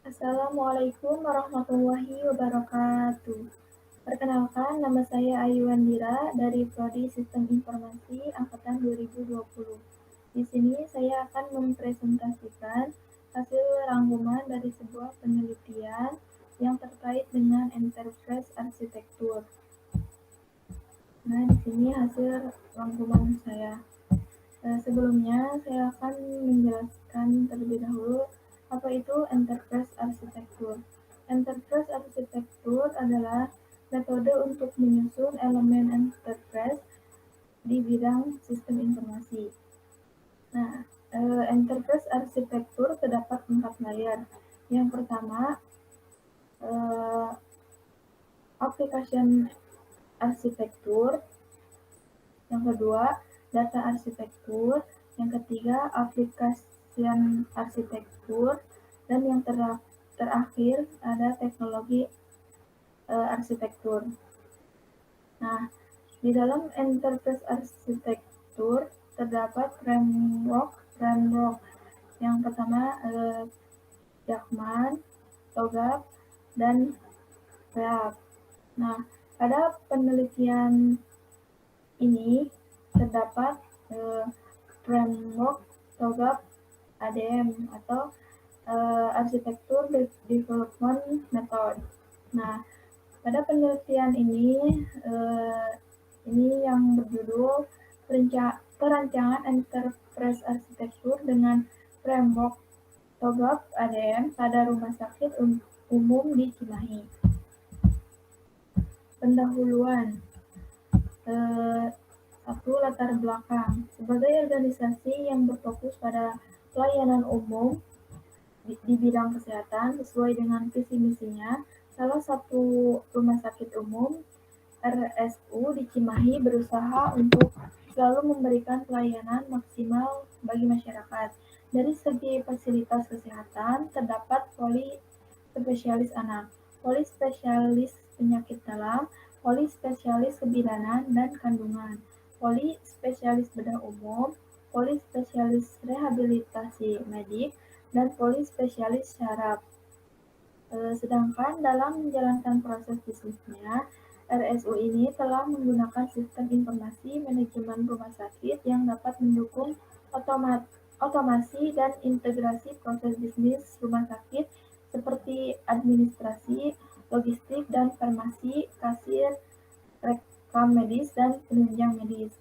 Assalamualaikum warahmatullahi wabarakatuh. Perkenalkan, nama saya Ayu Wandira dari Prodi Sistem Informasi Angkatan 2020. Di sini saya akan mempresentasikan hasil rangkuman dari sebuah penelitian yang terkait dengan enterprise arsitektur. Nah, di sini hasil rangkuman saya. Sebelumnya, saya akan menjelaskan terlebih dahulu apa itu enterprise arsitektur. Enterprise arsitektur adalah metode untuk menyusun elemen enterprise di bidang sistem informasi. Nah, enterprise arsitektur terdapat 4 layer. Yang pertama, eh, application arsitektur. Yang kedua, data arsitektur. Yang ketiga, application arsitektur. Dan yang terakhir ada teknologi arsitektur. Nah, di dalam enterprise arsitektur terdapat framework. Yang pertama, Jakman, TOGAF, dan FEAP. Nah, pada penelitian ini terdapat framework TOGAF ADM atau Arsitektur Development Method. Nah, pada penelitian ini yang berjudul perancangan enterprise arsitektur dengan framework TOGAF ADM pada rumah sakit umum di Cimahi. Pendahuluan. Satu, latar belakang. Sebagai organisasi yang berfokus pada pelayanan umum di bidang kesehatan sesuai dengan visi misinya, salah satu rumah sakit umum RSU di Cimahi berusaha untuk selalu memberikan pelayanan maksimal bagi masyarakat. Dari segi fasilitas kesehatan, terdapat poli spesialis anak, poli spesialis penyakit dalam, poli spesialis kebidanan dan kandungan, poli spesialis bedah umum, poli spesialis rehabilitasi medik, dan poli spesialis syaraf. Sedangkan dalam menjalankan proses bisnisnya, RSU ini telah menggunakan sistem informasi manajemen rumah sakit yang dapat mendukung otomasi dan integrasi proses bisnis rumah sakit seperti administrasi, logistik dan farmasi, kasir, rekam medis, dan penunjang medis.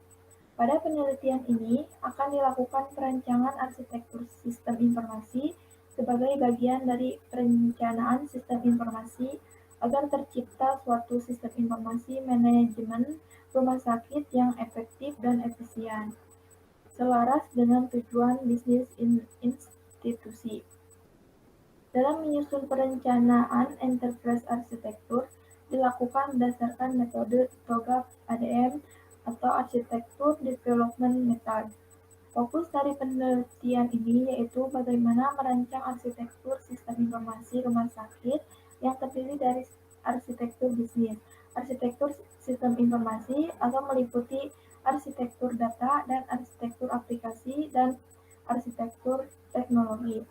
Pada penelitian ini akan dilakukan perancangan arsitektur sistem informasi sebagai bagian dari perencanaan sistem informasi agar tercipta suatu sistem informasi manajemen rumah sakit yang efektif dan efisien, selaras dengan tujuan bisnis institusi. Dalam menyusun perencanaan enterprise arsitektur dilakukan berdasarkan metode TOGAF ADM atau Architecture Development Method. Fokus dari penelitian ini yaitu bagaimana merancang arsitektur sistem informasi rumah sakit yang terdiri dari arsitektur bisnis, arsitektur sistem informasi atau meliputi arsitektur data dan arsitektur aplikasi dan arsitektur teknologi.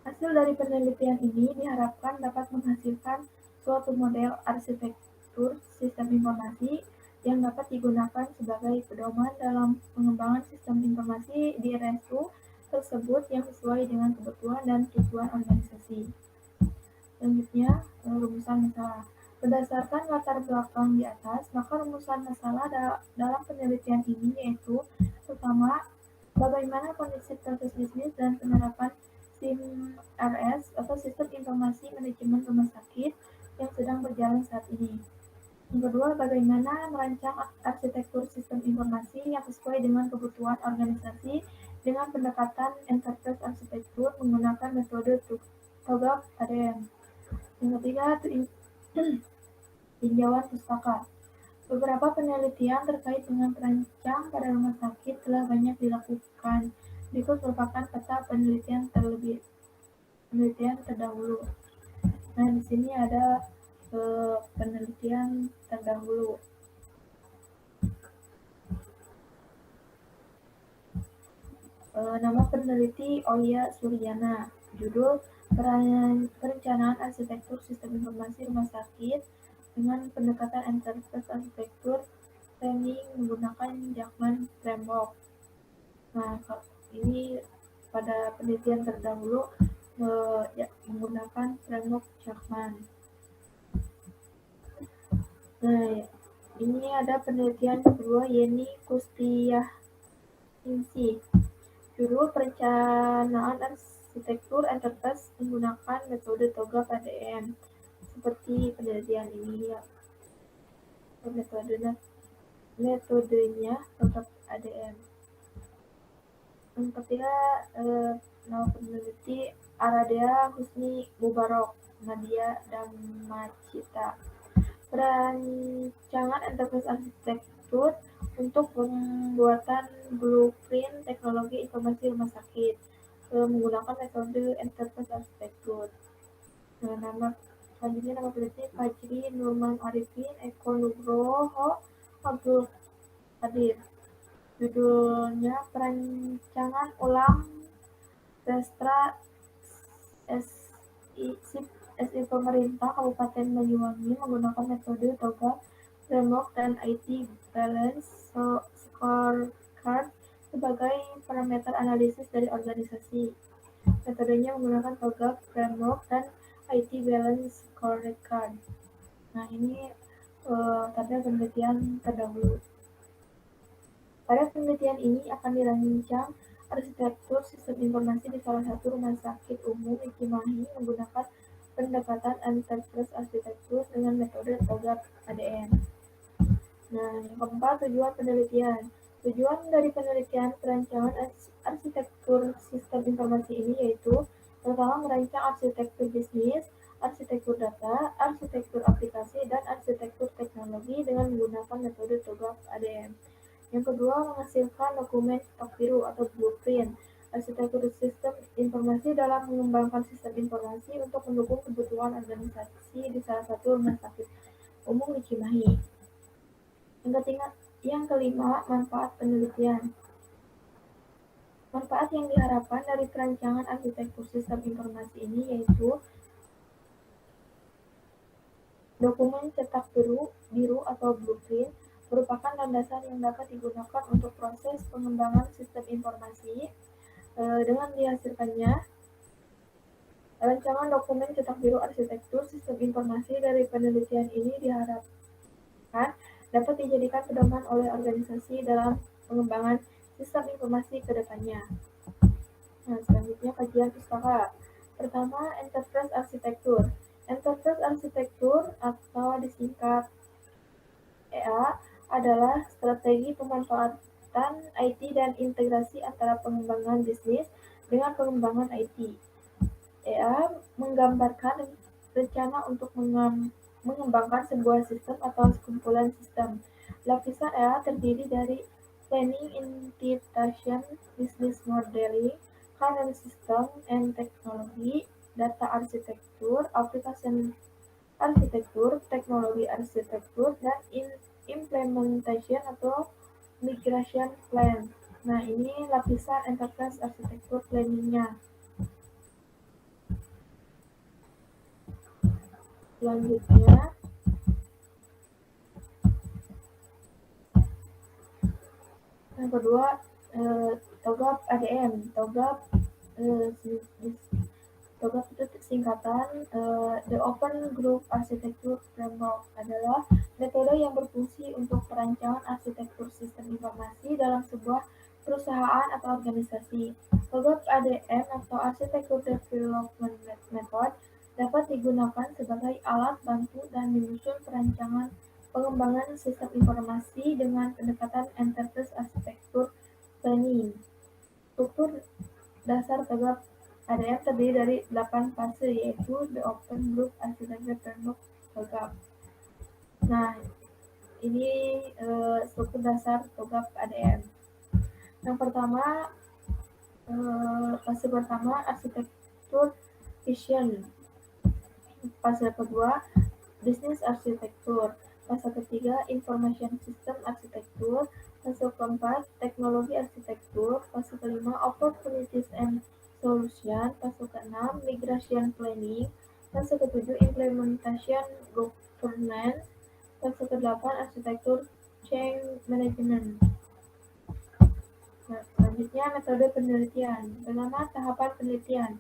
Hasil dari penelitian ini diharapkan dapat menghasilkan suatu model arsitektur sistem informasi yang dapat digunakan sebagai pedoman dalam pengembangan sistem informasi di RSU tersebut yang sesuai dengan kebutuhan dan tujuan organisasi. Selanjutnya, rumusan masalah. Berdasarkan latar belakang di atas, maka rumusan masalah dalam penelitian ini yaitu pertama, bagaimana kondisi proses bisnis dan penerapan SIM-RS atau Sistem Informasi Manajemen Rumah Sakit yang sedang berjalan saat ini. Yang kedua, bagaimana merancang arsitektur sistem informasi yang sesuai dengan kebutuhan organisasi dengan pendekatan enterprise arsitektur menggunakan metode TOGAF ADM. Yang ketiga, tinjauan pustaka. Beberapa penelitian terkait dengan perancang pada rumah sakit telah banyak dilakukan. Berikut merupakan peta penelitian terdahulu. Nah, di sini ada penelitian terdahulu. Nama peneliti Oya Suryana. Judul Perencanaan arsitektur sistem informasi rumah sakit dengan pendekatan enterprise arsitektur planning menggunakan Jackman Framework. Nah, ini pada penelitian terdahulu menggunakan framework Jackman. Nah, ini ada penelitian kedua Yeni Kustianingsih, judul perencanaan arsitektur enterprise menggunakan metode TOGAF ADM. Seperti penelitian ini ya, metodenya TOGAF ADM. Yang ketiga, peneliti Aradea Husni Mubarok, Nadia Damacita. Perancangan enterprise arsitektur untuk pembuatan blueprint teknologi informasi rumah sakit menggunakan metode enterprise arsitektur. Nama peneliti Fajri Nurman Arifin Eko Nugroho Abdul Qadir. Judulnya perancangan ulang Restra SI pemerintah Kabupaten Banyuwangi menggunakan metode TOGAF Framework dan IT Balance Scorecard sebagai parameter analisis dari organisasi. Metodenya menggunakan TOGAF Framework dan IT Balance Scorecard. Nah, ini pada penelitian terdahulu. Pada penelitian ini akan dirancang arsitektur sistem informasi di salah satu rumah sakit umum di Cimahi menggunakan pendekatan enterprise arsitektur dengan metode TOGAF ADM. Nah, yang keempat, tujuan penelitian. Tujuan dari penelitian perancangan arsitektur sistem informasi ini yaitu pertama, merancang arsitektur bisnis, arsitektur data, arsitektur aplikasi, dan arsitektur teknologi dengan menggunakan metode TOGAF ADM. Yang kedua, menghasilkan dokumen cetak biru atau blueprint arsitektur sistem informasi dalam mengembangkan sistem informasi untuk mendukung kebutuhan organisasi di salah satu rumah sakit umum di Cimahi. Yang kelima, manfaat penelitian. Manfaat yang diharapkan dari perancangan arsitektur sistem informasi ini yaitu dokumen cetak biru atau blueprint merupakan landasan yang dapat digunakan untuk proses pengembangan sistem informasi. Dengan dihasilkannya rancangan dokumen cetak biru arsitektur sistem informasi dari penelitian ini diharapkan dapat dijadikan pedoman oleh organisasi dalam pengembangan sistem informasi ke depannya. Nah, selanjutnya kajian pustaka. Pertama, enterprise arsitektur. Enterprise arsitektur atau disingkat EA adalah strategi pemanfaatan IT dan integrasi antara pengembangan bisnis dengan pengembangan IT. EA menggambarkan rencana untuk mengembangkan sebuah sistem atau sekumpulan sistem. Lapisan EA terdiri dari planning, implementation, business modeling, kernel system and technology, data arsitektur, application arsitektur, teknologi arsitektur, dan implementation atau migration plan. Nah, ini lapisan enterprise arsitektur planningnya. Selanjutnya, yang kedua, TOGAF ADM. TOGAF itu singkatan The Open Group Architecture Framework adalah metode yang berfungsi untuk perancangan arsitektur sistem informasi dalam sebuah perusahaan atau organisasi. TOGAF ADM atau Architecture Development Method dapat digunakan sebagai alat bantu dan menyusun perancangan pengembangan sistem informasi dengan pendekatan enterprise arsitektur planning. Struktur dasar TOGAF ADM terdiri dari 8 fase yaitu The Open Group Architecture Framework TOGAF. Nah, ini struktur dasar TOGAF ADM. Yang pertama, fase pertama arsitektur vision. Fase kedua, business arsitektur. Fase ketiga, information system arsitektur. Fase keempat, teknologi arsitektur. Fase kelima, opportunities and solution, pasal ke-6 migration planning, pasal ke-7 implementation governance, pasal ke-8 arsitektur change management. Nah, selanjutnya metode penelitian. Pertama, tahapan penelitian.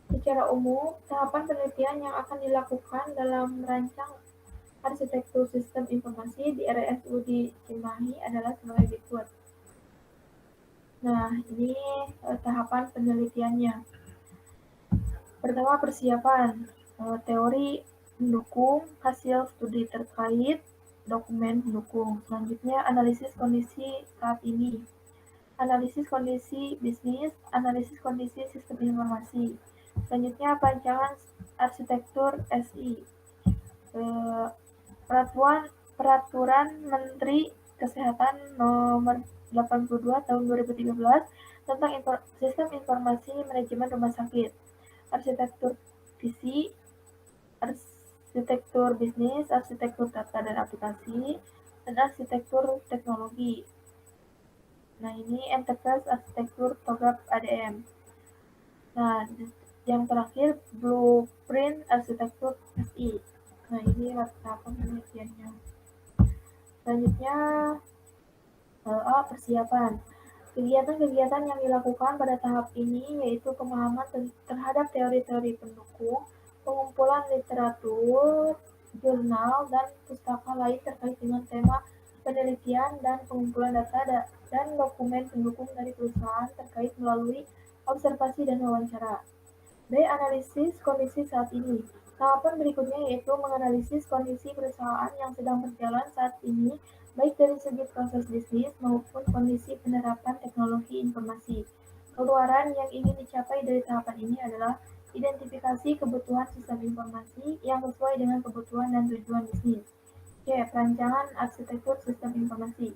Secara umum, tahapan penelitian yang akan dilakukan dalam merancang arsitektur sistem informasi di RSUD Cimahi adalah sebagai berikut. Nah, ini tahapan penelitiannya. Pertama, persiapan. Teori mendukung, hasil studi terkait, dokumen pendukung. Selanjutnya, analisis kondisi saat ini. Analisis kondisi bisnis, analisis kondisi sistem informasi. Selanjutnya, perancangan arsitektur SI. Peraturan Menteri Kesehatan Nomor 82 Tahun 2013 tentang Sistem Informasi Manajemen Rumah Sakit. Arsitektur visi, arsitektur bisnis, arsitektur data dan aplikasi, dan arsitektur teknologi. Nah, ini enterprise arsitektur TOGAP ADM. Nah, yang terakhir blueprint arsitektur SI. Nah, ini tahapan penelitiannya. Selanjutnya, persiapan. Kegiatan-kegiatan yang dilakukan pada tahap ini yaitu pemahaman terhadap teori-teori pendukung, pengumpulan literatur, jurnal, dan pustaka lain terkait dengan tema penelitian dan pengumpulan data dan dokumen pendukung dari perusahaan terkait melalui observasi dan wawancara. B. Analisis kondisi saat ini. Tahapan berikutnya yaitu menganalisis kondisi perusahaan yang sedang berjalan saat ini, baik dari segi proses bisnis maupun kondisi penerapan teknologi informasi. Keluaran yang ingin dicapai dari tahapan ini adalah identifikasi kebutuhan sistem informasi yang sesuai dengan kebutuhan dan tujuan bisnis. C. Perancangan arsitektur sistem informasi.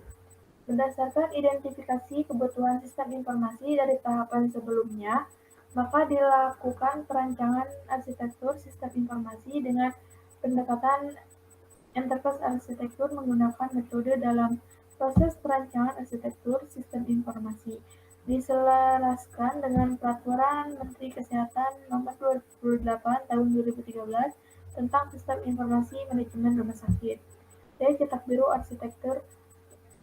Berdasarkan identifikasi kebutuhan sistem informasi dari tahapan sebelumnya, maka dilakukan perancangan arsitektur sistem informasi dengan pendekatan enterprise arsitektur menggunakan metode dalam proses perancangan arsitektur sistem informasi. Diselaraskan dengan Peraturan Menteri Kesehatan Nomor 28 Tahun 2013 tentang Sistem Informasi Manajemen Rumah Sakit. Dan cetak biru arsitektur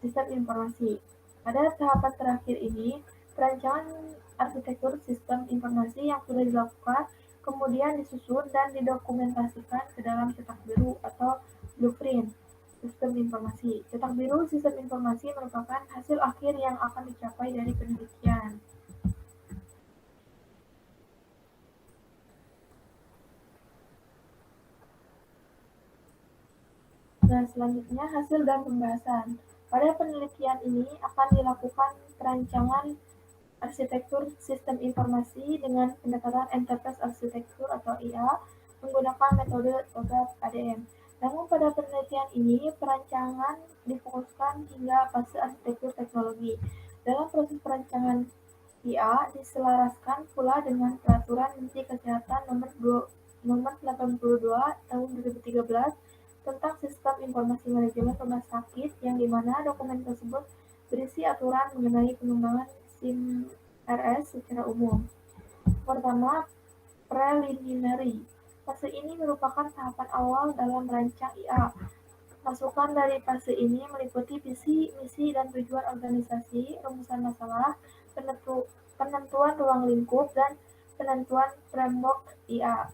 sistem informasi. Pada tahapan terakhir ini, perancangan arsitektur sistem informasi yang sudah dilakukan kemudian disusun dan didokumentasikan ke dalam cetak biru atau blueprint sistem informasi. Cetak biru sistem informasi merupakan hasil akhir yang akan dicapai dari penelitian. Nah, selanjutnya hasil dan pembahasan. Pada penelitian ini akan dilakukan perancangan arsitektur sistem informasi dengan pendekatan enterprise arsitektur atau IA menggunakan metode TOGAP ADM. Namun pada penelitian ini perancangan difokuskan hingga fase arsitektur teknologi. Dalam proses perancangan IA diselaraskan pula dengan Peraturan Menteri Kesehatan Nomor 82 Tahun 2013 tentang Sistem Informasi Manajemen Rumah Sakit yang dimana dokumen tersebut berisi aturan mengenai pengembangan SIM RS secara umum. Pertama, preliminary. Fase ini merupakan tahapan awal dalam merancang IA. Masukan dari fase ini meliputi visi, misi, dan tujuan organisasi, rumusan masalah, penentuan ruang lingkup, dan penentuan framework IA.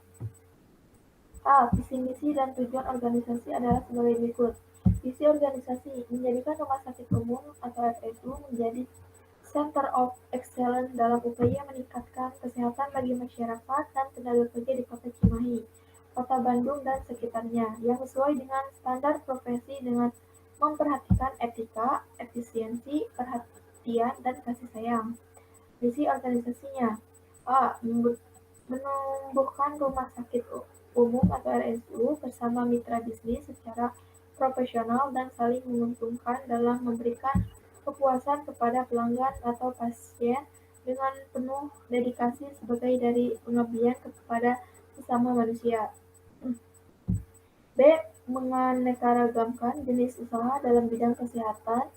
Visi misi dan tujuan organisasi adalah sebagai berikut. Visi organisasi menjadikan Rumah Sakit Umum atau RSU menjadi Center of Excellence dalam upaya meningkatkan kesehatan bagi masyarakat dan tenaga kerja di Kota Cimahi, Kota Bandung, dan sekitarnya, yang sesuai dengan standar profesi dengan memperhatikan etika, efisiensi, perhatian, dan kasih sayang. Visi organisasinya: menumbuhkan rumah sakit umum atau RSU bersama mitra bisnis secara profesional dan saling menguntungkan dalam memberikan kepuasan kepada pelanggan atau pasien dengan penuh dedikasi sebagai dari pengabdian kepada sesama manusia. B. Menganeka-ragamkan jenis usaha dalam bidang kesehatan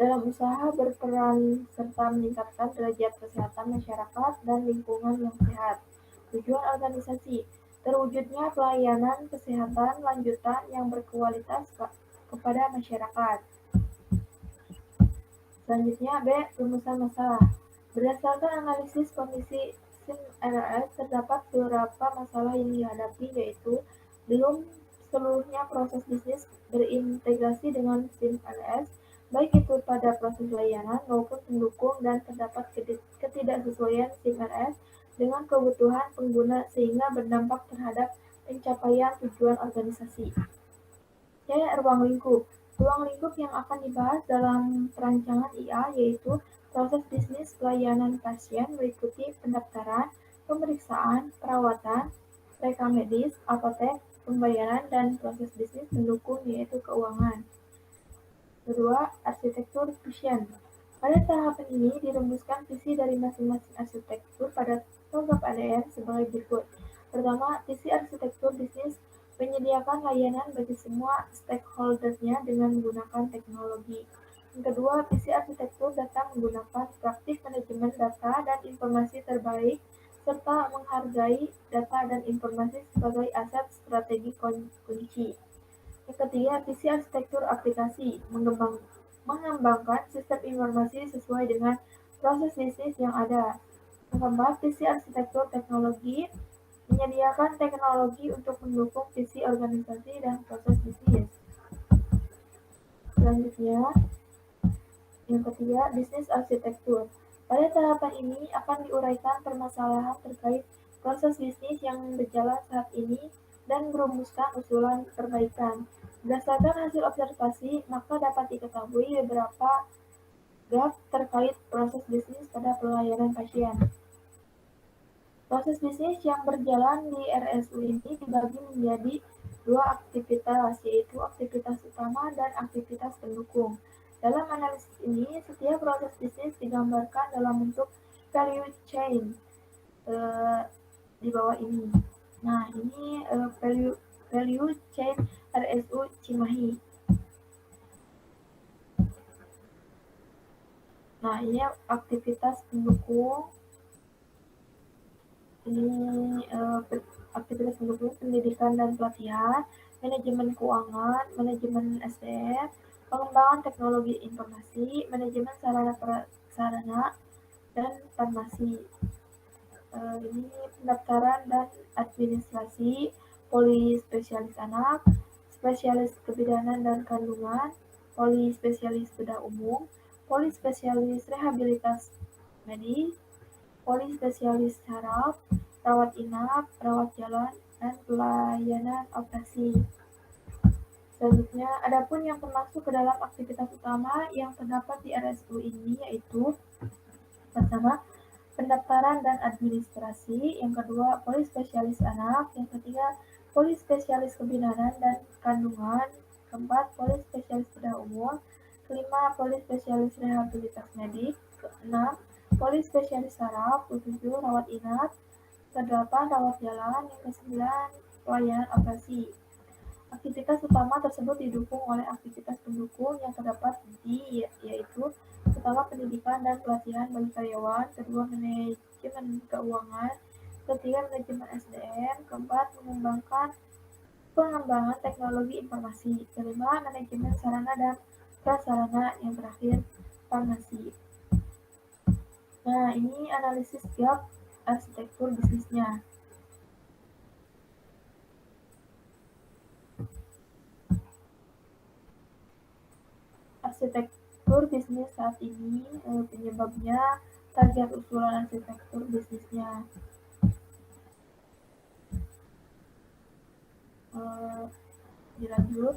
dalam usaha berperan serta meningkatkan derajat kesehatan masyarakat dan lingkungan yang sehat. Tujuan organisasi, terwujudnya pelayanan kesehatan lanjutan yang berkualitas kepada masyarakat. Selanjutnya B. Rumusan masalah. Berdasarkan analisis kondisi SIM RS, terdapat beberapa masalah yang dihadapi, yaitu belum seluruhnya proses bisnis berintegrasi dengan SIM RS, baik itu pada proses layanan maupun pendukung, dan terdapat ketidaksesuaian SIM RS dengan kebutuhan pengguna sehingga berdampak terhadap pencapaian tujuan organisasi. C. Ruang lingkup. Ruang lingkup yang akan dibahas dalam perancangan IA yaitu proses bisnis pelayanan pasien meliputi pendaftaran, pemeriksaan, perawatan, rekam medis, apotek, pembayaran, dan proses bisnis pendukung yaitu keuangan. Kedua, arsitektur vision. Pada tahapan ini dirumuskan visi dari masing-masing arsitektur pada program ADR sebagai berikut. Pertama, visi arsitektur bisnis menyediakan layanan bagi semua stakeholder-nya dengan menggunakan teknologi. Yang kedua, visi arsitektur data menggunakan praktik manajemen data dan informasi terbaik serta menghargai data dan informasi sebagai aset strategi kunci. Yang ketiga, visi arsitektur aplikasi mengembangkan sistem informasi sesuai dengan proses bisnis yang ada. Yang keempat, visi arsitektur teknologi menyediakan teknologi untuk mendukung visi organisasi dan proses bisnis. Selanjutnya, yang ketiga, bisnis arsitektur. Pada tahapan ini akan diuraikan permasalahan terkait proses bisnis yang berjalan saat ini dan merumuskan usulan perbaikan. Berdasarkan hasil observasi, maka dapat diketahui beberapa gap terkait proses bisnis pada pelayanan pasien. Proses bisnis yang berjalan di RSU ini dibagi menjadi dua aktivitas, yaitu aktivitas utama dan aktivitas pendukung. Dalam analisis ini, setiap proses bisnis digambarkan dalam bentuk value chain di bawah ini. Nah, ini value chain RSU Cimahi. Nah, ini aktivitas pendukung. Ini aktivitas pendukung pendidikan dan pelatihan, manajemen keuangan, manajemen SDM, pengembangan teknologi informasi, manajemen sarana prasarana, dan farmasi. Ini pendaftaran dan administrasi, polispesialis anak, spesialis kebidanan dan kandungan, polispesialis bedah umum, polispesialis rehabilitas medis, polispesialis saraf, rawat inap, rawat jalan, dan pelayanan operasi. Selanjutnya, adapun yang termasuk ke dalam aktivitas utama yang terdapat di RSU ini yaitu pertama, pendaftaran dan administrasi, yang kedua, polispesialis anak, yang ketiga, polispesialis kebidanan dan kandungan, keempat, polispesialis bedah umum, kelima, polispesialis rehabilitas medik, keenam, polispesialis saraf, ketujuh, rawat inap, kedelapan, rawat jalan, yang kesembilan, pelayanan operasi. Aktivitas utama tersebut didukung oleh aktivitas pendukung yang terdapat di yaitu pertama pendidikan dan pelatihan bagi karyawan, kedua manajemen keuangan, ketiga manajemen SDM, keempat pengembangan teknologi informasi, kelima manajemen sarana dan prasarana, yang terakhir farmasi. Nah, ini analisis gap arsitektur bisnisnya. Arsitektur bisnis saat ini penyebabnya target usulan arsitektur bisnisnya. Dilanjut.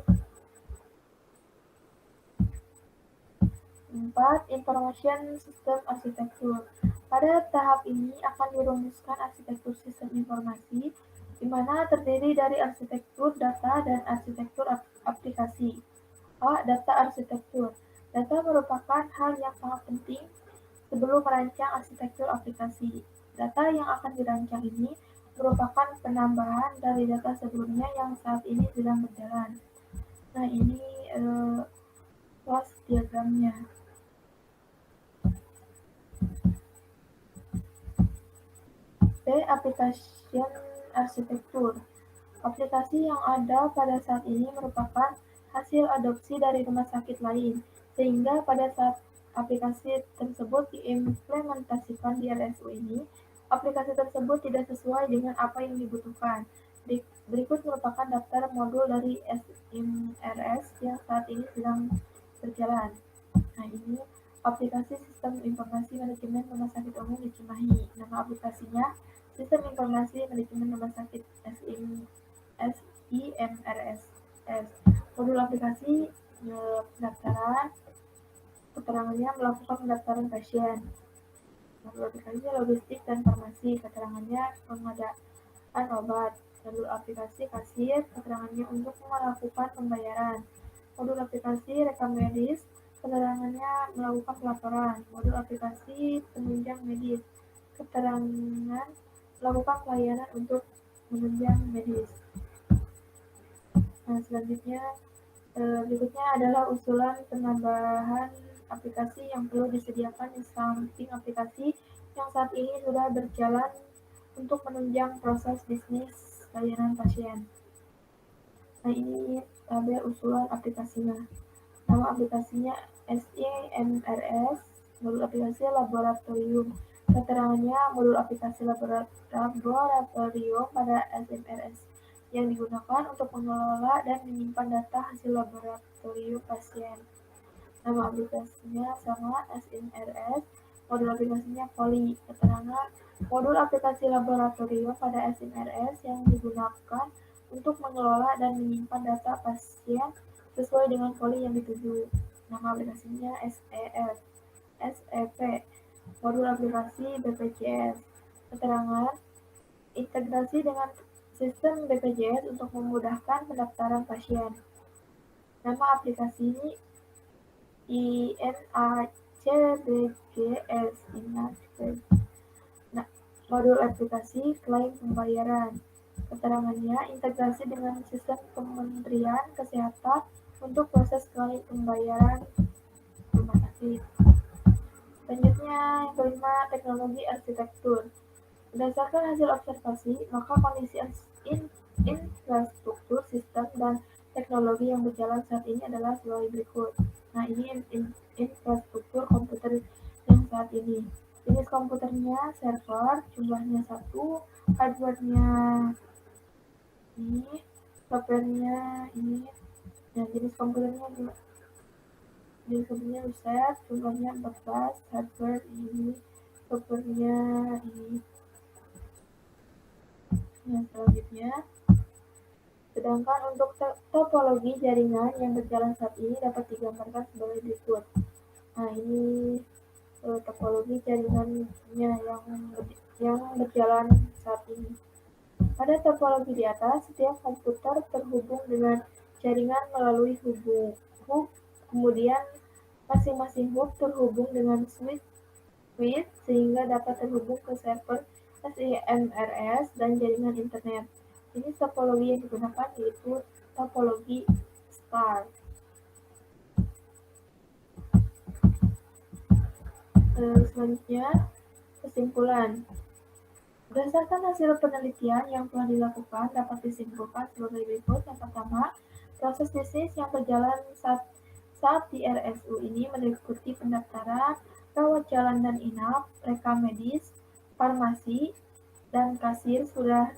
4. Information System Arsitektur. Pada tahap ini akan dirumuskan arsitektur sistem informasi, di mana terdiri dari arsitektur data dan arsitektur aplikasi. A. Data arsitektur. Data merupakan hal yang sangat penting sebelum merancang arsitektur aplikasi. Data yang akan dirancang ini merupakan penambahan dari data sebelumnya yang saat ini sedang berjalan. Nah, ini class diagramnya. B. Application Arsitektur. Aplikasi yang ada pada saat ini merupakan hasil adopsi dari rumah sakit lain, sehingga pada saat aplikasi tersebut diimplementasikan di RSU ini, aplikasi tersebut tidak sesuai dengan apa yang dibutuhkan. Berikut merupakan daftar modul dari SIMRS yang saat ini sedang berjalan. Nah, ini aplikasi Sistem Informasi Manajemen Rumah Sakit Umum di Cimahi. Nama aplikasinya Sistem Informasi Manajemen Rumah Sakit SIMRS. Modul aplikasi pendaftaran, keterangannya melakukan pendaftaran pasien. Modul aplikasi logistik dan farmasi, keterangannya pengadaan obat. Modul aplikasi kasir, keterangannya untuk melakukan pembayaran. Modul aplikasi rekam medis, keterangannya melakukan pelaporan. Modul aplikasi penunjang medis, keterangan melakukan pelayanan untuk menunjang medis. Nah, selanjutnya berikutnya adalah usulan penambahan aplikasi yang perlu disediakan di samping aplikasi yang saat ini sudah berjalan untuk menunjang proses bisnis layanan pasien. Nah, ini tabel usulan aplikasinya. Nama aplikasinya SIMRS, modul aplikasi laboratorium. Keterangannya modul aplikasi laboratorium pada SIMRS yang digunakan untuk mengelola dan menyimpan data hasil laboratorium pasien. Nama aplikasinya sama SIMRS, modul aplikasinya Poli. Keterangan modul aplikasi laboratorium pada SIMRS yang digunakan untuk mengelola dan menyimpan data pasien sesuai dengan poli yang dituju. Nama aplikasinya SEP, modul aplikasi BPJS. Keterangan integrasi dengan sistem BPJS untuk memudahkan pendaftaran pasien. Nama aplikasi INACBGS. Nah, modul aplikasi klaim pembayaran. Keterangannya integrasi dengan sistem Kementerian Kesehatan untuk proses klaim pembayaran rumah sakit. Selanjutnya, yang kelima, teknologi arsitektur. Berdasarkan hasil observasi, maka kondisi infrastruktur, sistem, dan teknologi yang berjalan saat ini adalah sebagai berikut. Nah, ini infrastruktur komputer yang saat ini. Jenis komputernya server, jumlahnya 1, hardware-nya ini, software-nya ini, dan jenis komputernya riset, jumlahnya 14, hardware ini, software-nya ini. Yang selanjutnya, sedangkan untuk topologi jaringan yang berjalan saat ini dapat digambarkan sebagai berikut. Nah, ini topologi jaringannya yang berjalan saat ini. Pada topologi di atas, setiap komputer terhubung dengan jaringan melalui hub. Kemudian masing-masing hub terhubung dengan switch sehingga dapat terhubung ke server SIMRS dan jaringan internet. Jenis topologi yang digunakan yaitu topologi STAR. Selanjutnya, kesimpulan. Berdasarkan hasil penelitian yang telah dilakukan dapat disimpulkan sebagai berikut. Yang pertama, proses bisnis yang berjalan saat di RSU ini meliputi pendaftaran, rawat jalan dan inap, rekam medis, farmasi, dan kasir sudah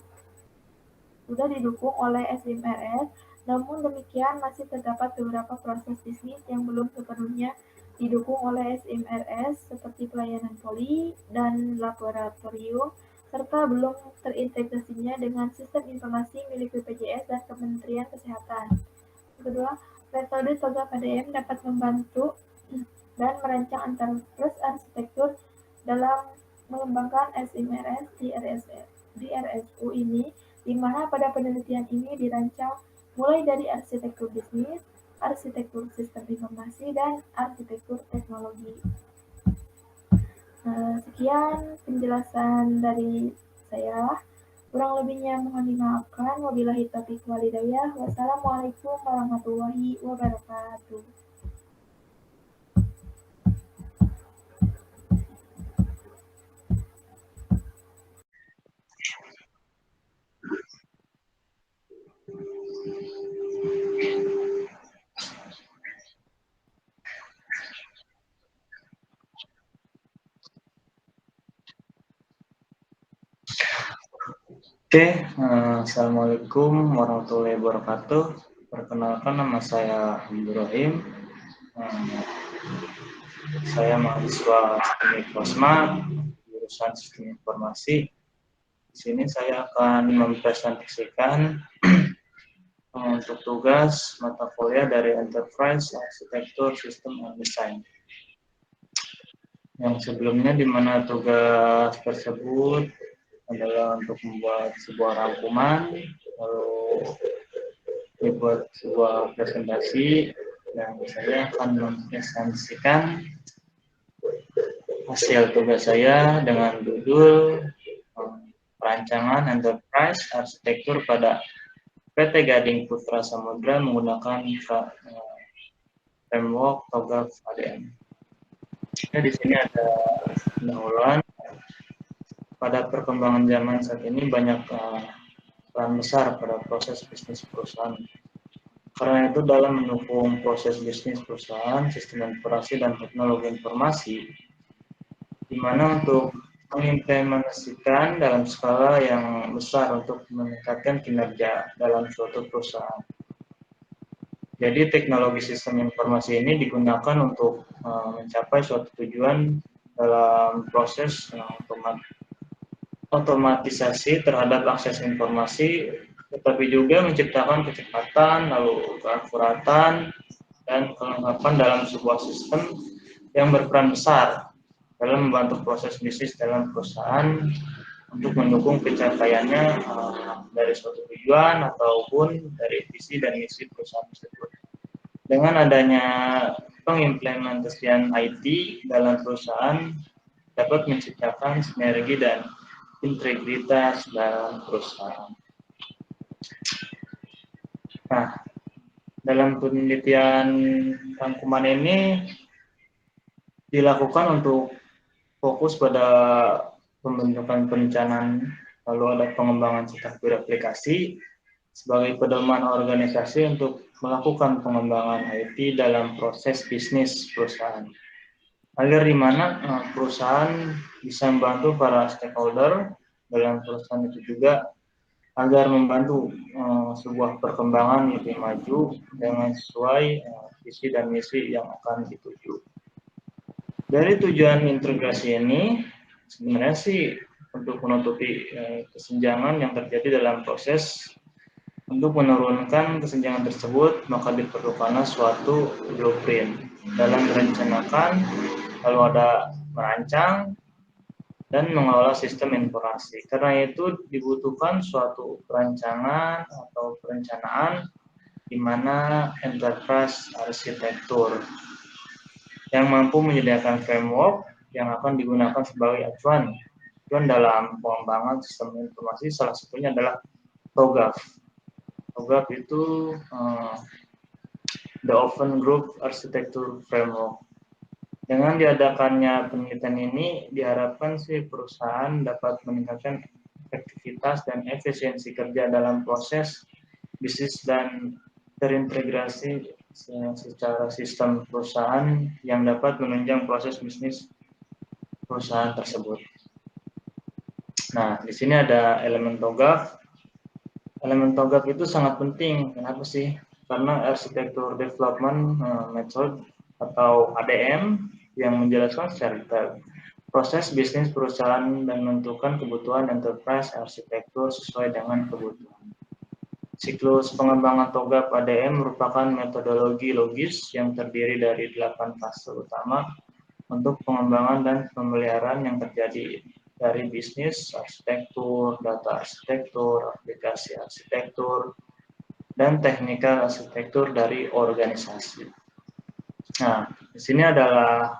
didukung oleh SIMRS. Namun demikian masih terdapat beberapa proses bisnis yang belum sepenuhnya didukung oleh SIMRS seperti pelayanan poli dan laboratorium serta belum terintegrasinya dengan sistem informasi milik BPJS dan Kementerian Kesehatan. Kedua, metode TOGA KDM dapat membantu dan merancang enterprise arsitektur dalam mengembangkan SIMRS di RSU ini, di mana pada penelitian ini dirancang mulai dari arsitektur bisnis, arsitektur sistem informasi, dan arsitektur teknologi. Sekian penjelasan dari saya. Kurang lebihnya mohon dimaafkan. Wabillahi taufiq wal hidayah. Wassalamualaikum warahmatullahi wabarakatuh. Assalamualaikum warahmatullahi wabarakatuh. Perkenalkan, nama saya Ibrahim. Saya mahasiswa Teknik Kosma, jurusan Sistem Informasi. Di sini saya akan mempresentasikan untuk tugas mata kuliah dari Enterprise Architecture System and Design. Yang sebelumnya, di mana tugas tersebut adalah untuk membuat sebuah rangkuman, lalu dibuat sebuah presentasi, dan saya akan mempresentasikan hasil tugas saya dengan judul perancangan Enterprise Arsitektur pada PT Gading Putra Samudra menggunakan framework TOGAF ADM. Nah, di sini ada pendahuluan. Pada perkembangan zaman saat ini banyak peran besar pada proses bisnis perusahaan. Karena itu, dalam mendukung proses bisnis perusahaan, sistem informasi dan teknologi informasi, di mana untuk mengimplementasikan dalam skala yang besar untuk meningkatkan kinerja dalam suatu perusahaan. Jadi teknologi sistem informasi ini digunakan untuk mencapai suatu tujuan dalam proses otomatisasi terhadap akses informasi, tetapi juga menciptakan kecepatan, lalu keakuratan, dan kelengkapan dalam sebuah sistem yang berperan besar dalam membantu proses bisnis dalam perusahaan untuk mendukung pencapaiannya dari suatu tujuan ataupun dari visi dan misi perusahaan tersebut. Dengan adanya pengimplementasian IT dalam perusahaan dapat menciptakan sinergi dan integritas dalam perusahaan. Nah, dalam penelitian rangkuman ini dilakukan untuk fokus pada pembentukan perencanaan, lalu ada pengembangan arsitektur aplikasi sebagai pedoman organisasi untuk melakukan pengembangan IT dalam proses bisnis perusahaan, agar di mana perusahaan bisa membantu para stakeholder dalam perusahaan itu juga agar membantu sebuah perkembangan lebih maju dengan sesuai visi dan misi yang akan dituju. Dari tujuan integrasi ini sebenarnya sih untuk menutupi kesenjangan yang terjadi dalam proses. Untuk menurunkan kesenjangan tersebut, maka diperlukan suatu blueprint dalam merencanakan, lalu ada merancang, dan mengelola sistem informasi. Karena itu dibutuhkan suatu perancangan atau perencanaan di mana enterprise arsitektur yang mampu menyediakan framework yang akan digunakan sebagai acuan dalam pengembangan sistem informasi. Salah satunya adalah TOGAF. TOGAF itu the Open Group Architecture Framework. Dengan diadakannya penelitian ini, diharapkan perusahaan dapat meningkatkan efektivitas dan efisiensi kerja dalam proses bisnis dan terintegrasi secara sistem perusahaan yang dapat menunjang proses bisnis perusahaan tersebut. Nah, di sini ada elemen TOGAF. Elemen TOGAF itu sangat penting. Kenapa sih? Karena Architecture Development Method atau ADM yang menjelaskan secara detail proses bisnis perusahaan dan menentukan kebutuhan enterprise arsitektur sesuai dengan kebutuhan. Siklus pengembangan TOGAF ADM merupakan metodologi logis yang terdiri dari 8 fase utama untuk pengembangan dan pemeliharaan yang terjadi dari bisnis arsitektur, data arsitektur, aplikasi arsitektur, dan teknikal arsitektur dari organisasi. Nah, di sini adalah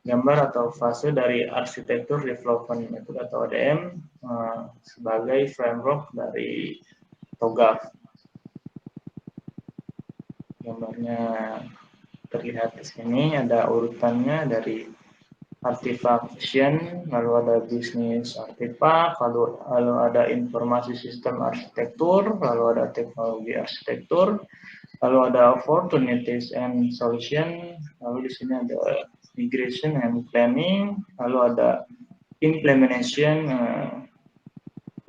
gambar atau fase dari Architecture Development Method atau ADM sebagai framework dari TOGAF. Gambarnya terlihat di sini, ada urutannya dari artifact vision, lalu ada bisnis artifact, lalu ada informasi sistem arsitektur, lalu ada teknologi arsitektur, lalu ada opportunities and solution, lalu di sini ada migration and planning, lalu ada implementation,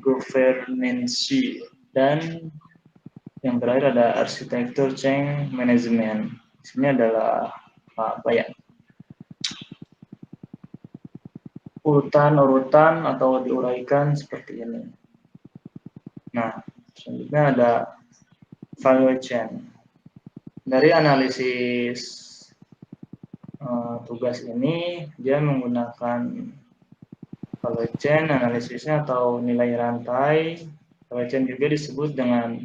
governance, dan yang terakhir ada arsitektur change management. Di sini adalah apa ya? Urutan-urutan atau diuraikan seperti ini. Nah, selanjutnya ada value chain. Dari analisis tugas ini, dia menggunakan value chain analisisnya atau nilai rantai. Value chain juga disebut dengan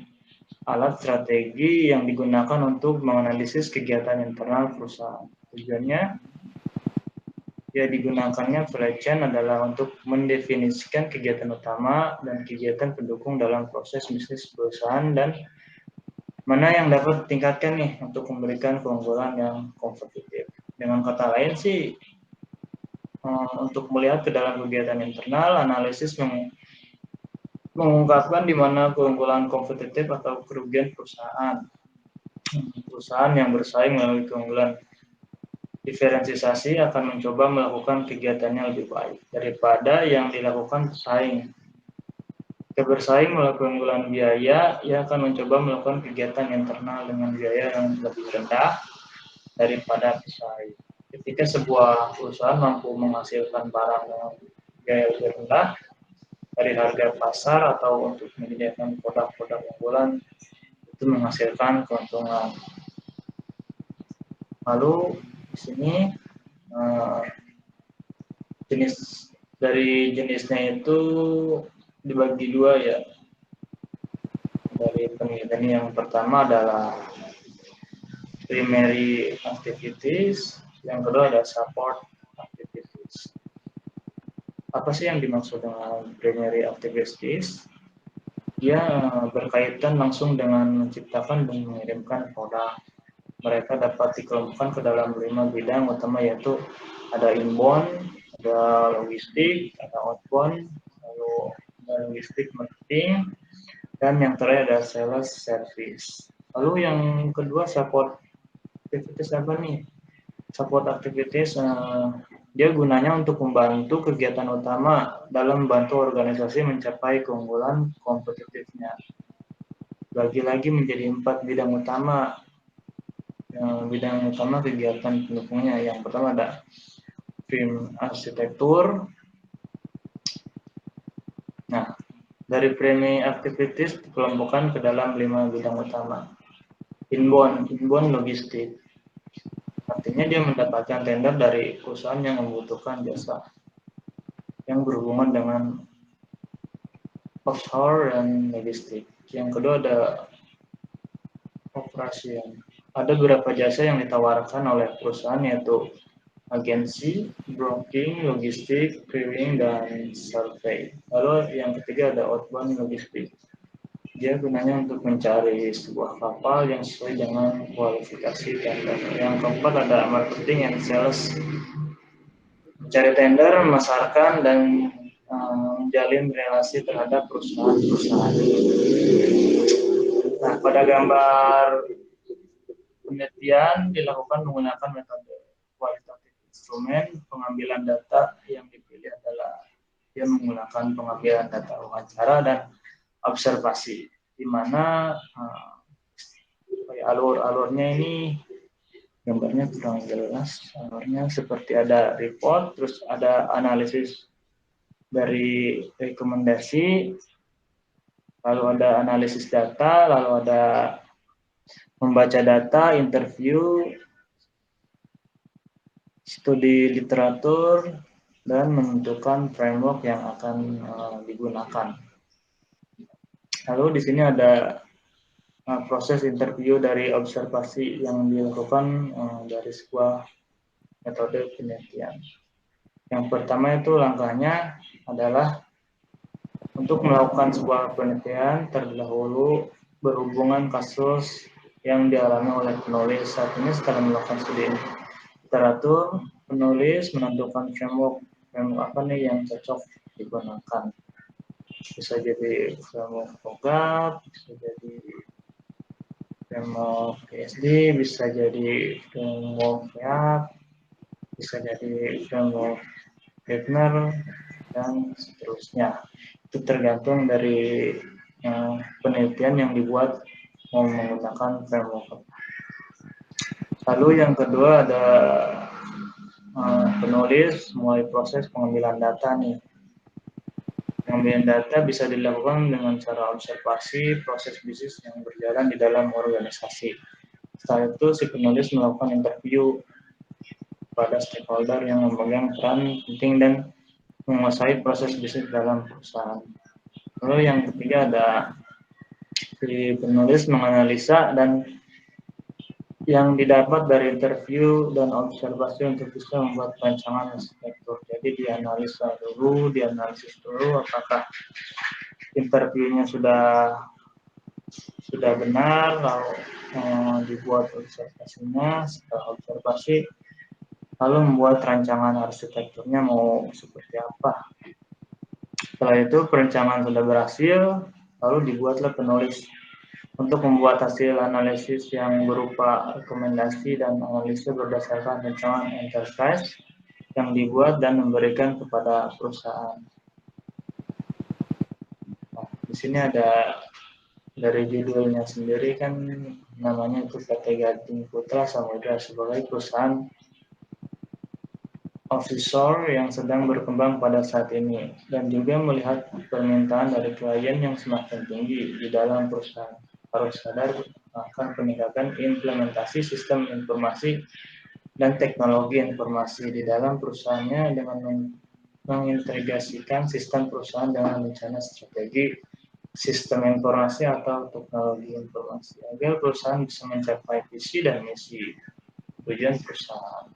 alat strategi yang digunakan untuk menganalisis kegiatan internal perusahaan. Tujuannya, ya digunakannya value chain adalah untuk mendefinisikan kegiatan utama dan kegiatan pendukung dalam proses bisnis perusahaan dan mana yang dapat ditingkatkan nih untuk memberikan keunggulan yang kompetitif. Dengan kata lain sih, untuk melihat ke dalam kegiatan internal, analisis mengungkapkan di mana keunggulan kompetitif atau kerugian perusahaan. Perusahaan yang bersaing melalui keunggulan diferensiasi akan mencoba melakukan kegiatannya lebih baik daripada yang dilakukan pesaing. Jika bersaing melalui keunggulan biaya, ia akan mencoba melakukan kegiatan internal dengan biaya yang lebih rendah daripada pesaing. Ketika sebuah perusahaan mampu menghasilkan barang dengan biaya lebih rendah dari harga pasar atau untuk menyediakan produk-produk unggulan, itu menghasilkan keuntungan. Lalu di sini jenisnya itu dibagi dua ya. Dari penelitian yang pertama adalah primary activities, yang kedua ada support activities. Apa sih yang dimaksud dengan primary activities? Dia berkaitan langsung dengan menciptakan dan mengirimkan produk. Mereka dapat dikelompokkan ke dalam 5 bidang utama, yaitu ada inbound, ada logistik, ada outbound, lalu ada logistik marketing, dan yang terakhir ada sales service. Lalu yang kedua support activities apa nih? Support activities dia gunanya untuk membantu kegiatan utama dalam membantu organisasi mencapai keunggulan kompetitifnya. Lagi-lagi menjadi 4 bidang utama. Bidang utama kegiatan pendukungnya. Yang pertama ada frame arsitektur. Nah, dari frame activities dikelompokkan ke dalam 5 bidang utama. Inbound logistik. Artinya dia mendapatkan tender dari perusahaan yang membutuhkan jasa yang berhubungan dengan offshore dan logistik. Yang kedua ada operation. Ada beberapa jasa yang ditawarkan oleh perusahaan, yaitu agensi, broking, logistik, clearing, dan survei. Lalu yang ketiga ada outbound logistik. Dia gunanya untuk mencari sebuah kapal yang sesuai dengan kualifikasi tender. Yang keempat ada marketing and sales. Mencari tender, memasarkan, dan menjalin relasi terhadap perusahaan-perusahaan. Nah, pada gambar penelitian dilakukan menggunakan metode kualitatif instrumen. Pengambilan data yang dipilih adalah dia menggunakan pengambilan data wawancara dan observasi, di mana alur-alurnya ini gambarnya kurang jelas. Alurnya seperti ada report, terus ada analisis dari rekomendasi, lalu ada analisis data, lalu ada membaca data, interview, studi literatur, dan menentukan framework yang akan digunakan. Lalu di sini ada proses interview dari observasi yang dilakukan dari sebuah metode penelitian. Yang pertama itu langkahnya adalah untuk melakukan sebuah penelitian terlebih dahulu berhubungan kasus yang dialami oleh penulis. Saat ini setelah melakukan studi literatur, penulis menentukan framework apa nih yang cocok digunakan. Bisa jadi framework TOGAF, bisa jadi framework PSD, bisa jadi framework FEAP, bisa jadi framework Gartner, dan seterusnya. Itu tergantung dari penelitian yang dibuat menggunakan framework. Lalu yang kedua ada penulis mulai proses pengambilan data nih. Pengambilan data bisa dilakukan dengan cara observasi proses bisnis yang berjalan di dalam organisasi. Setelah itu si penulis melakukan interview pada stakeholder yang memegang peran penting dan menguasai proses bisnis dalam perusahaan. Lalu yang ketiga ada si penulis menganalisa dan yang didapat dari interview dan observasi untuk bisa membuat rancangan arsitektur. Jadi dianalisis dulu apakah interviewnya sudah benar, lalu dibuat observasinya, setelah observasi lalu membuat rancangan arsitekturnya mau seperti apa. Setelah itu perencanaan sudah berhasil, lalu dibuatlah penulis untuk membuat hasil analisis yang berupa rekomendasi dan analisa berdasarkan rancangan enterprise yang dibuat dan memberikan kepada perusahaan. Nah, di sini ada dari judulnya sendiri kan namanya itu PT Gading Putra Samudra sebagai perusahaan offshore yang sedang berkembang pada saat ini dan juga melihat permintaan dari klien yang semakin tinggi di dalam perusahaan. Harus sadar akan peningkatan implementasi sistem informasi dan teknologi informasi di dalam perusahaannya dengan mengintegrasikan sistem perusahaan dengan rencana strategi sistem informasi atau teknologi informasi agar perusahaan bisa mencapai visi dan misi tujuan perusahaan.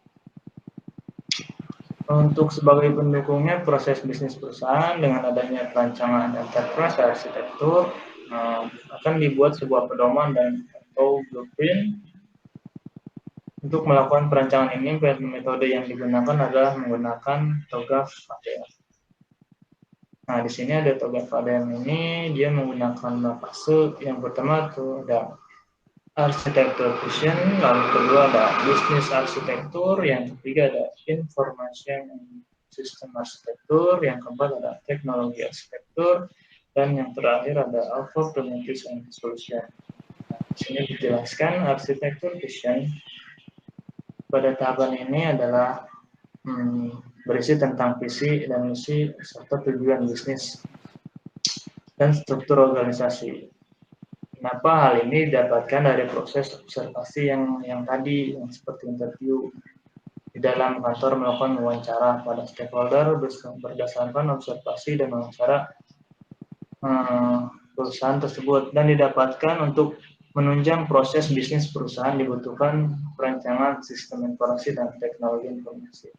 Untuk sebagai pendukungnya proses bisnis perusahaan dengan adanya perancangan enterprise arsitektur akan dibuat sebuah pedoman dan atau blueprint. Untuk melakukan perancangan ini, metode yang digunakan adalah menggunakan TOGAF ADM. Nah, di sini ada TOGAF ADM ini, dia menggunakan fase. Yang pertama itu ada arsitektur vision, lalu kedua ada business arsitektur, yang ketiga ada information system arsitektur, yang keempat ada teknologi arsitektur, dan yang terakhir ada opportunities and solution. Nah, di sini dijelaskan arsitektur vision pada tahapan ini adalah berisi tentang visi dan misi serta tujuan bisnis dan struktur organisasi. Kenapa hal ini didapatkan dari proses observasi yang tadi, yang seperti interview di dalam kantor melakukan wawancara pada stakeholder berdasarkan observasi dan wawancara perusahaan tersebut dan didapatkan untuk menunjang proses bisnis perusahaan dibutuhkan perancangan sistem informasi dan teknologi informasi.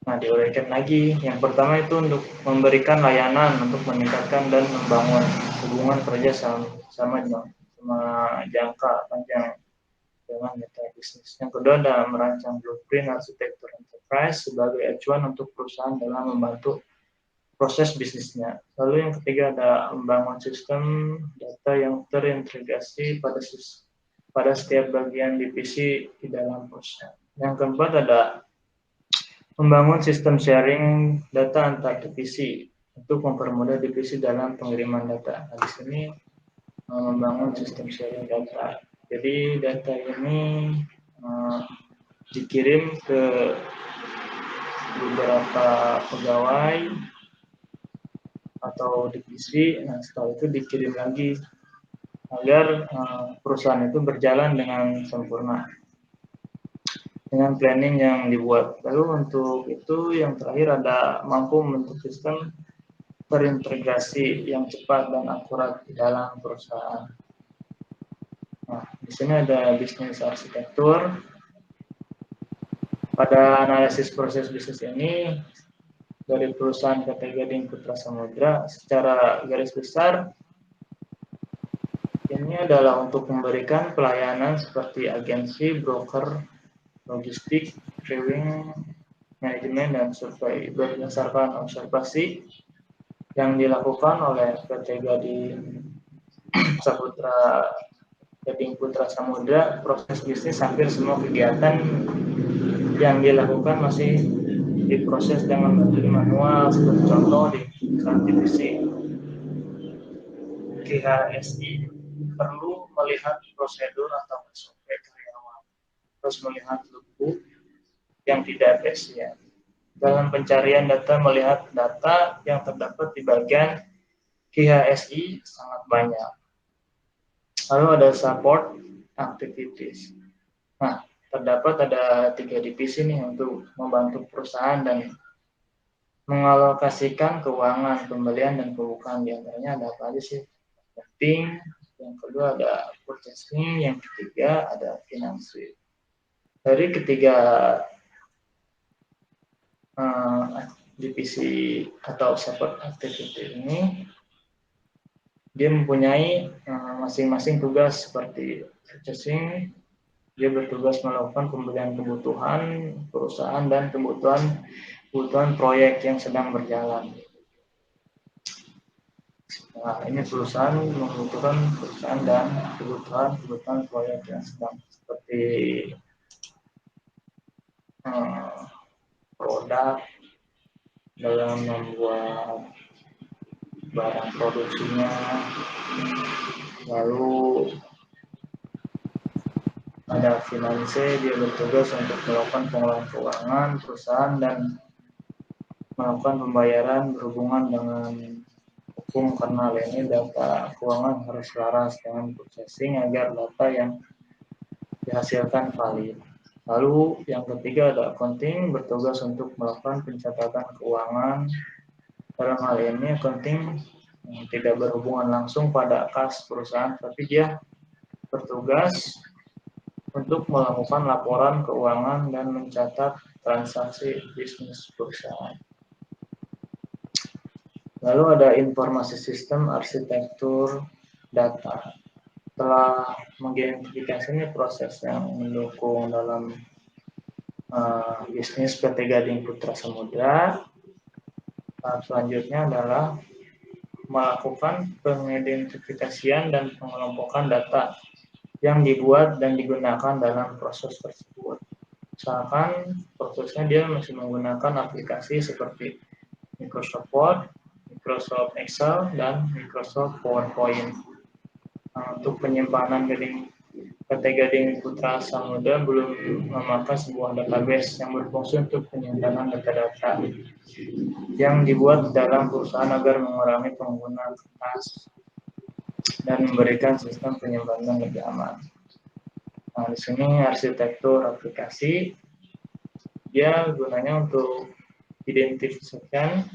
Nah, diuraikan lagi. Yang pertama itu untuk memberikan layanan untuk meningkatkan dan membangun hubungan kerja sama jangka panjang dengan mitra bisnis. Yang kedua adalah merancang blueprint arsitektur enterprise sebagai acuan untuk perusahaan dalam membantu proses bisnisnya. Lalu yang ketiga ada membangun sistem data yang terintegrasi pada setiap bagian divisi di dalam perusahaan. Yang keempat ada membangun sistem sharing data antar divisi untuk mempermudah divisi dalam pengiriman data. Nah, di sini membangun sistem sharing data. Jadi data ini dikirim ke beberapa pegawai atau divisi. Nah, setelah itu dikirim lagi agar perusahaan itu berjalan dengan sempurna dengan planning yang dibuat. Lalu untuk itu yang terakhir ada mampu membentuk sistem terintegrasi yang cepat dan akurat di dalam perusahaan. Nah, di sini ada bisnis arsitektur. Pada analisis proses bisnis ini dari perusahaan PT Gading Putra Samudra secara garis besar ini adalah untuk memberikan pelayanan seperti agensi, broker, logistik, trading, manajemen, dan survei berdasarkan observasi yang dilakukan oleh PT Gading Putra Samudra. Proses bisnis hampir semua kegiatan yang dilakukan masih diproses dengan metode manual seperti contoh di divisi KHSI perlu melihat prosedur atau SOP karyawan, terus melihat logbook yang didatabase-nya. Dalam pencarian data melihat data yang terdapat di bagian KHSI sangat banyak. Lalu ada support activities. Nah, terdapat ada 3 divisi nih untuk membantu perusahaan dan mengalokasikan keuangan pembelian dan pembukaan. Di antaranya ada apa aja sih? Marketing, yang kedua ada purchasing, yang ketiga ada finance. Dari ketiga divisi atau support activity ini, dia mempunyai masing-masing tugas. Seperti purchasing, dia bertugas melakukan pembelian kebutuhan perusahaan dan kebutuhan proyek yang sedang berjalan. Nah, ini perusahaan membutuhkan perusahaan dan kebutuhan proyek yang sedang, seperti produk dalam membuat barang produksinya, lalu ada finance, dia bertugas untuk melakukan pengolahan keuangan perusahaan dan melakukan pembayaran berhubungan dengan hukum, karena ini data keuangan harus selaras dengan processing agar data yang dihasilkan valid. Lalu yang ketiga ada accounting, bertugas untuk melakukan pencatatan keuangan. Dalam hal ini accounting tidak berhubungan langsung pada kas perusahaan, tapi dia bertugas untuk melakukan laporan keuangan dan mencatat transaksi bisnis perusahaan. Lalu ada informasi sistem arsitektur data. Setelah mengidentifikasi ini proses yang mendukung dalam bisnis PT Gading Putra Samudra, tahap selanjutnya adalah melakukan pengidentifikasian dan pengelompokan data yang dibuat dan digunakan dalam proses tersebut. Misalkan prosesnya dia masih menggunakan aplikasi seperti Microsoft Word, Microsoft Excel, dan Microsoft PowerPoint. Untuk penyimpanan PT Gading Putra Samudra belum memakai sebuah database yang berfungsi untuk penyimpanan data-data yang dibuat dalam perusahaan agar mengurangi penggunaan kertas dan memberikan sistem penyimpanan lebih aman. Nah, di sini arsitektur aplikasi dia gunanya untuk identifikasikan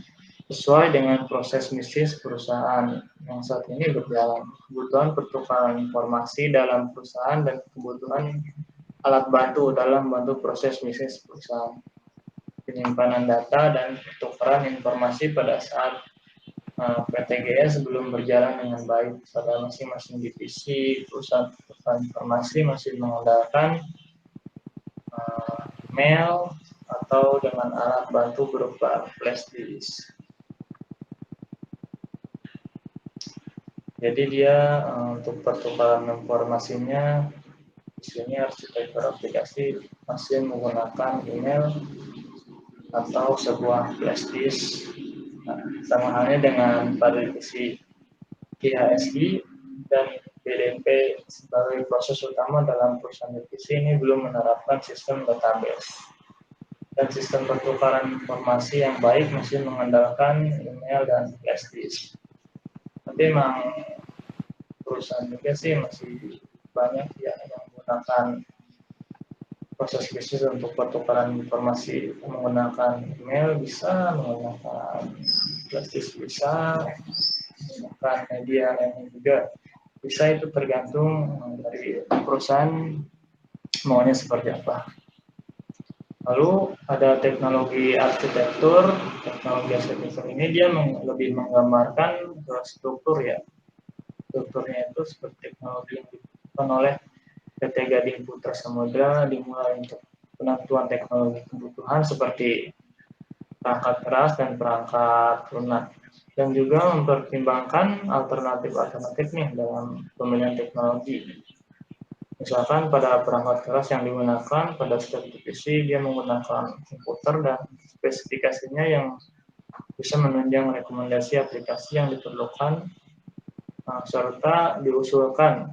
sesuai dengan proses bisnis perusahaan yang saat ini berjalan, kebutuhan pertukaran informasi dalam perusahaan dan kebutuhan alat bantu dalam bantu proses bisnis perusahaan, penyimpanan data dan pertukaran informasi pada saat PTGS sebelum berjalan dengan baik. Pada masing-masing divisi perusahaan pertukaran informasi masih mengandalkan email atau dengan alat bantu berupa flash disk. Jadi dia untuk pertukaran informasinya di sini arsitektur aplikasi masih menggunakan email atau sebuah flash disk. Nah, sama halnya dengan pada divisi KHSI dan BDP sebagai proses utama dalam perusahaan divisi ini belum menerapkan sistem database. Dan sistem pertukaran informasi yang baik masih mengandalkan email dan flash disk. Tapi memang perusahaan juga sih masih banyak ya yang menggunakan proses bisnis untuk pertukaran informasi menggunakan email, bisa menggunakan flash disk, bisa menggunakan media lainnya juga bisa. Itu tergantung dari perusahaan maunya seperti apa. Lalu ada teknologi arsitektur. Teknologi arsitektur ini dia lebih menggambarkan struktur ya. Strukturnya itu seperti teknologi yang digunakan oleh PT Gading Putra Samudra, dimulai untuk penentuan teknologi kebutuhan seperti perangkat keras dan perangkat lunak, dan juga mempertimbangkan alternatif nih dalam pemilihan teknologi. Misalkan pada perangkat keras yang digunakan pada setiap divisi dia menggunakan komputer dan spesifikasinya yang bisa menunjang rekomendasi aplikasi yang diperlukan serta diusulkan,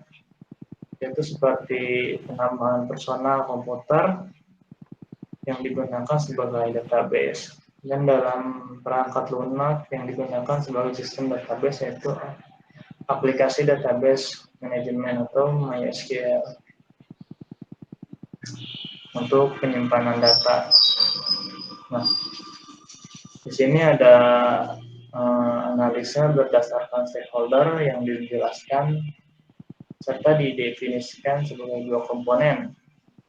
yaitu seperti penambahan personal komputer yang digunakan sebagai database, dan dalam perangkat lunak yang digunakan sebagai sistem database yaitu aplikasi database manajemen atau MySQL untuk penyimpanan data. Nah, di sini ada analisa berdasarkan stakeholder yang dijelaskan serta didefinisikan sebagai dua komponen,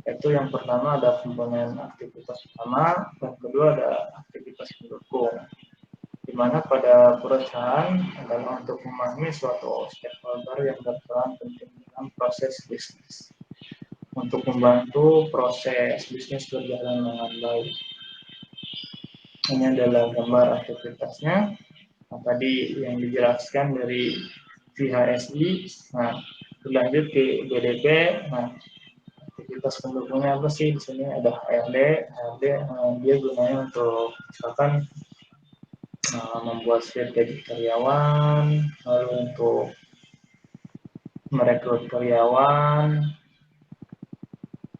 yaitu yang pertama ada komponen aktivitas utama, dan kedua ada aktivitas pendukung, di mana pada perusahaan adalah untuk memahami suatu stakeholder yang berperan penting dalam proses bisnis, untuk membantu proses bisnis berjalan dengan baik. Ini adalah gambar aktivitasnya. Nah, tadi yang dijelaskan dari VHSI. Nah, berlanjut ke BDP. Nah, aktivitas pendukungnya apa sih? Di sini ada HRD. HRD dia gunanya untuk misalkan membuat strategi karyawan, lalu untuk merekrut karyawan.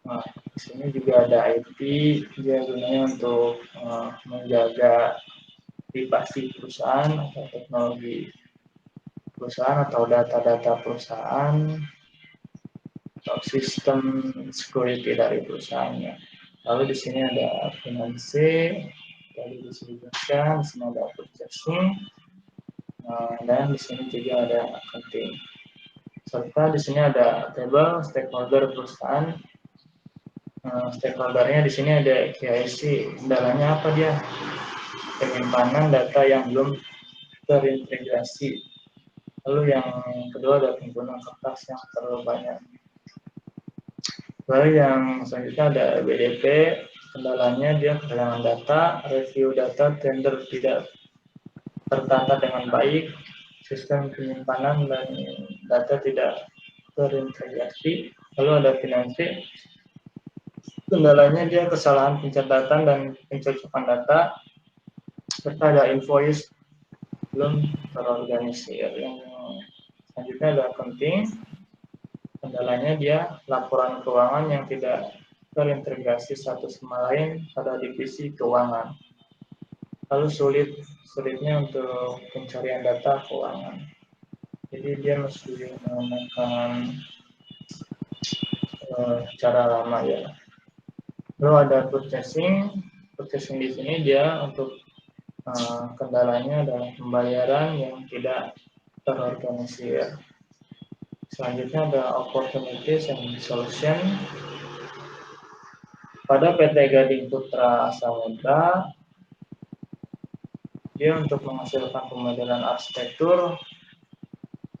Nah, di sini juga ada IT, dia gunanya untuk menjaga privasi perusahaan atau teknologi perusahaan atau data-data perusahaan atau sistem security dari perusahaannya. Lalu di sini ada finance, tadi disebutkan, di sini ada purchasing, dan di sini juga ada accounting. Serta di sini ada table stakeholder perusahaan. Stakeholdernya di sini ada KYC. Kendalanya apa dia? Penyimpanan data yang belum terintegrasi. Lalu yang kedua ada penggunaan kertas yang terlalu banyak. Lalu yang selanjutnya ada BDP. Kendalanya dia kehilangan data, review data tender tidak tertata dengan baik, sistem penyimpanan dan data tidak terintegrasi. Lalu ada finansi. Kendalanya dia kesalahan pencatatan dan pencocokan data, serta ada invoice belum terorganisir. Yang selanjutnya ada accounting. Kendalanya dia laporan keuangan yang tidak terintegrasi satu sama lain pada divisi keuangan. Lalu sulitnya untuk pencarian data keuangan. Jadi dia mesti menggunakan cara lama ya. Lalu ada purchasing. Purchasing di sini dia untuk kendalanya adalah pembayaran yang tidak terorganisir. Selanjutnya ada opportunities and solution. Pada PT Gading Putra Samudra, dia untuk menghasilkan pemodelan arsitektur,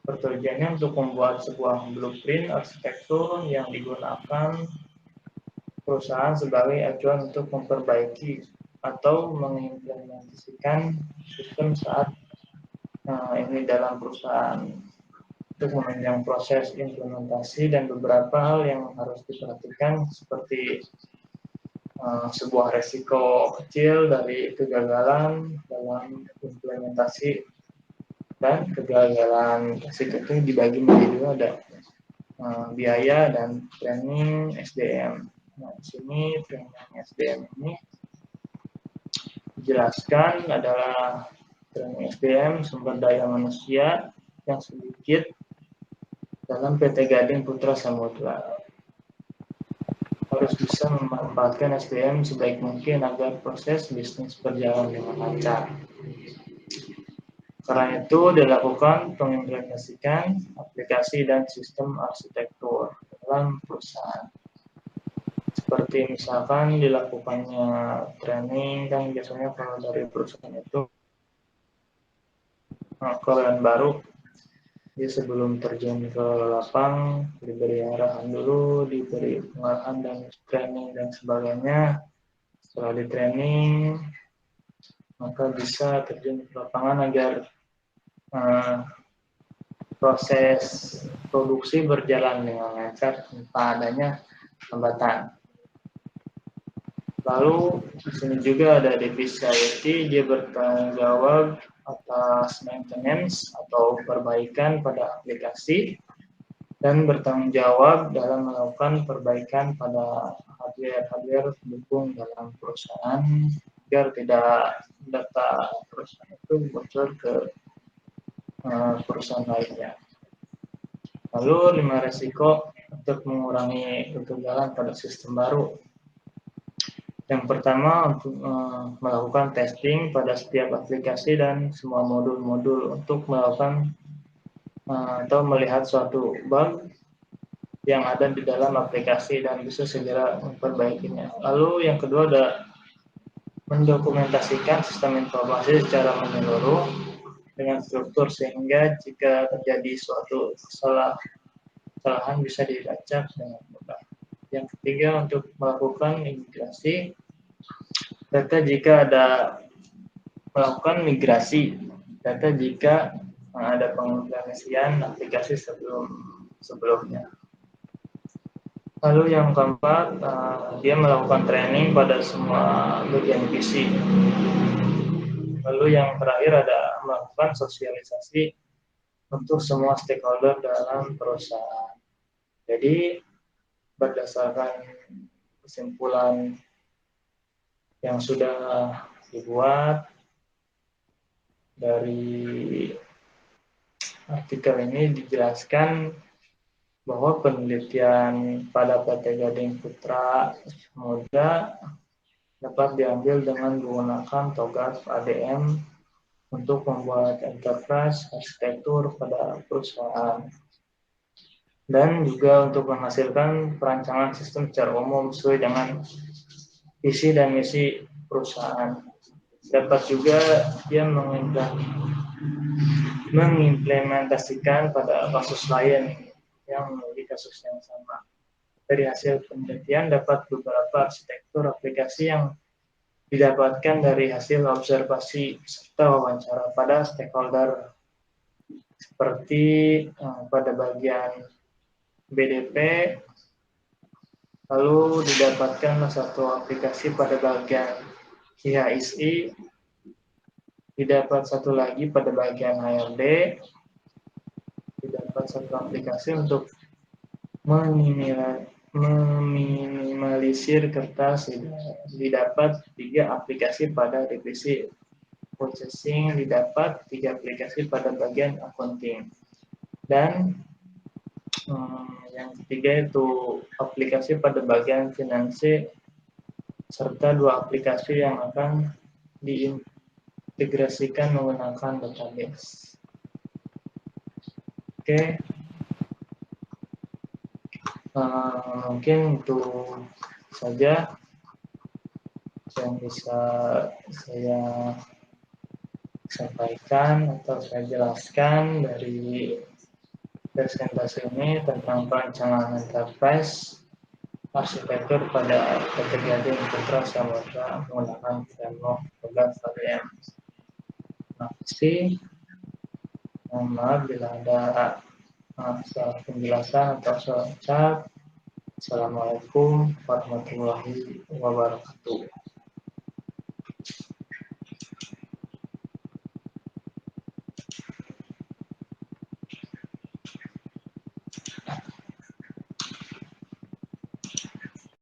bertujuannya untuk membuat sebuah blueprint arsitektur yang digunakan perusahaan sebagai acuan untuk memperbaiki atau mengimplementasikan sistem saat ini dalam perusahaan, untuk menunjang proses implementasi dan beberapa hal yang harus diperhatikan seperti sebuah resiko kecil dari kegagalan dalam implementasi, dan kegagalan resiko itu dibagi menjadi dua, ada biaya dan training SDM. Nah, di sini training SDM ini dijelaskan adalah training SDM sumber daya manusia yang sedikit dalam PT Gading Putra Samudra. Harus bisa memanfaatkan SDM sebaik mungkin agar proses bisnis berjalan dengan lancar. Karena itu dilakukan pengimplementasikan aplikasi dan sistem arsitektur dalam perusahaan. Seperti misalkan dilakukannya training, kan biasanya kalau dari perusahaan itu karyawan baru, dia sebelum terjun ke lapang diberi arahan dulu, diberi pengarahan dan training dan sebagainya. Setelah di training, maka bisa terjun ke lapangan agar proses produksi berjalan dengan lancar tanpa adanya hambatan. Lalu di sini juga ada divisi IT, dia bertanggung jawab atas maintenance atau perbaikan pada aplikasi dan bertanggung jawab dalam melakukan perbaikan pada hardware pendukung dalam perusahaan agar tidak data perusahaan itu bocor ke perusahaan lainnya. Lalu 5 risiko untuk mengurangi kegagalan pada sistem baru. Yang pertama, untuk melakukan testing pada setiap aplikasi dan semua modul-modul untuk melakukan atau melihat suatu bug yang ada di dalam aplikasi dan bisa segera memperbaikinya. Lalu yang kedua ada mendokumentasikan sistem informasi secara menyeluruh dengan struktur sehingga jika terjadi suatu kesalahan bisa dilacak dengan mudah. Yang ketiga untuk melakukan migrasi data jika ada melakukan migrasi data jika ada pengimplementasian aplikasi sebelumnya. Lalu yang keempat, dia melakukan training pada semua bagian divisi. Lalu yang terakhir ada melakukan sosialisasi untuk semua stakeholder dalam perusahaan. Jadi berdasarkan kesimpulan yang sudah dibuat dari artikel ini dijelaskan bahwa penelitian pada PT Gading Putra Samudra dapat diambil dengan menggunakan TOGAF ADM untuk membuat enterprise arsitektur pada perusahaan dan juga untuk menghasilkan perancangan sistem secara umum sesuai dengan visi dan misi perusahaan. Dapat juga dia mengimplementasikan pada kasus lain yang memiliki kasus yang sama. Dari hasil penelitian dapat beberapa arsitektur aplikasi yang didapatkan dari hasil observasi serta wawancara pada stakeholder seperti pada bagian BDP, lalu didapatkan satu aplikasi pada bagian IHSI, didapat satu lagi pada bagian HRD, didapat satu aplikasi untuk meminimalisir kertas, didapat 3 aplikasi pada divisi purchasing, didapat 3 aplikasi pada bagian accounting, dan yang ketiga itu aplikasi pada bagian finansi serta 2 aplikasi yang akan diintegrasikan menggunakan database. Oke. Mungkin itu saja yang bisa saya sampaikan atau saya jelaskan dari presentasi ini tentang perancangan enterprise arsitektur pada PT Gading Putra Samudra menggunakan framework TOGAF ADM. Terima kasih. Mohon maaf bila ada salah penjelasan atau salah ucap. Assalamualaikum warahmatullahi wabarakatuh.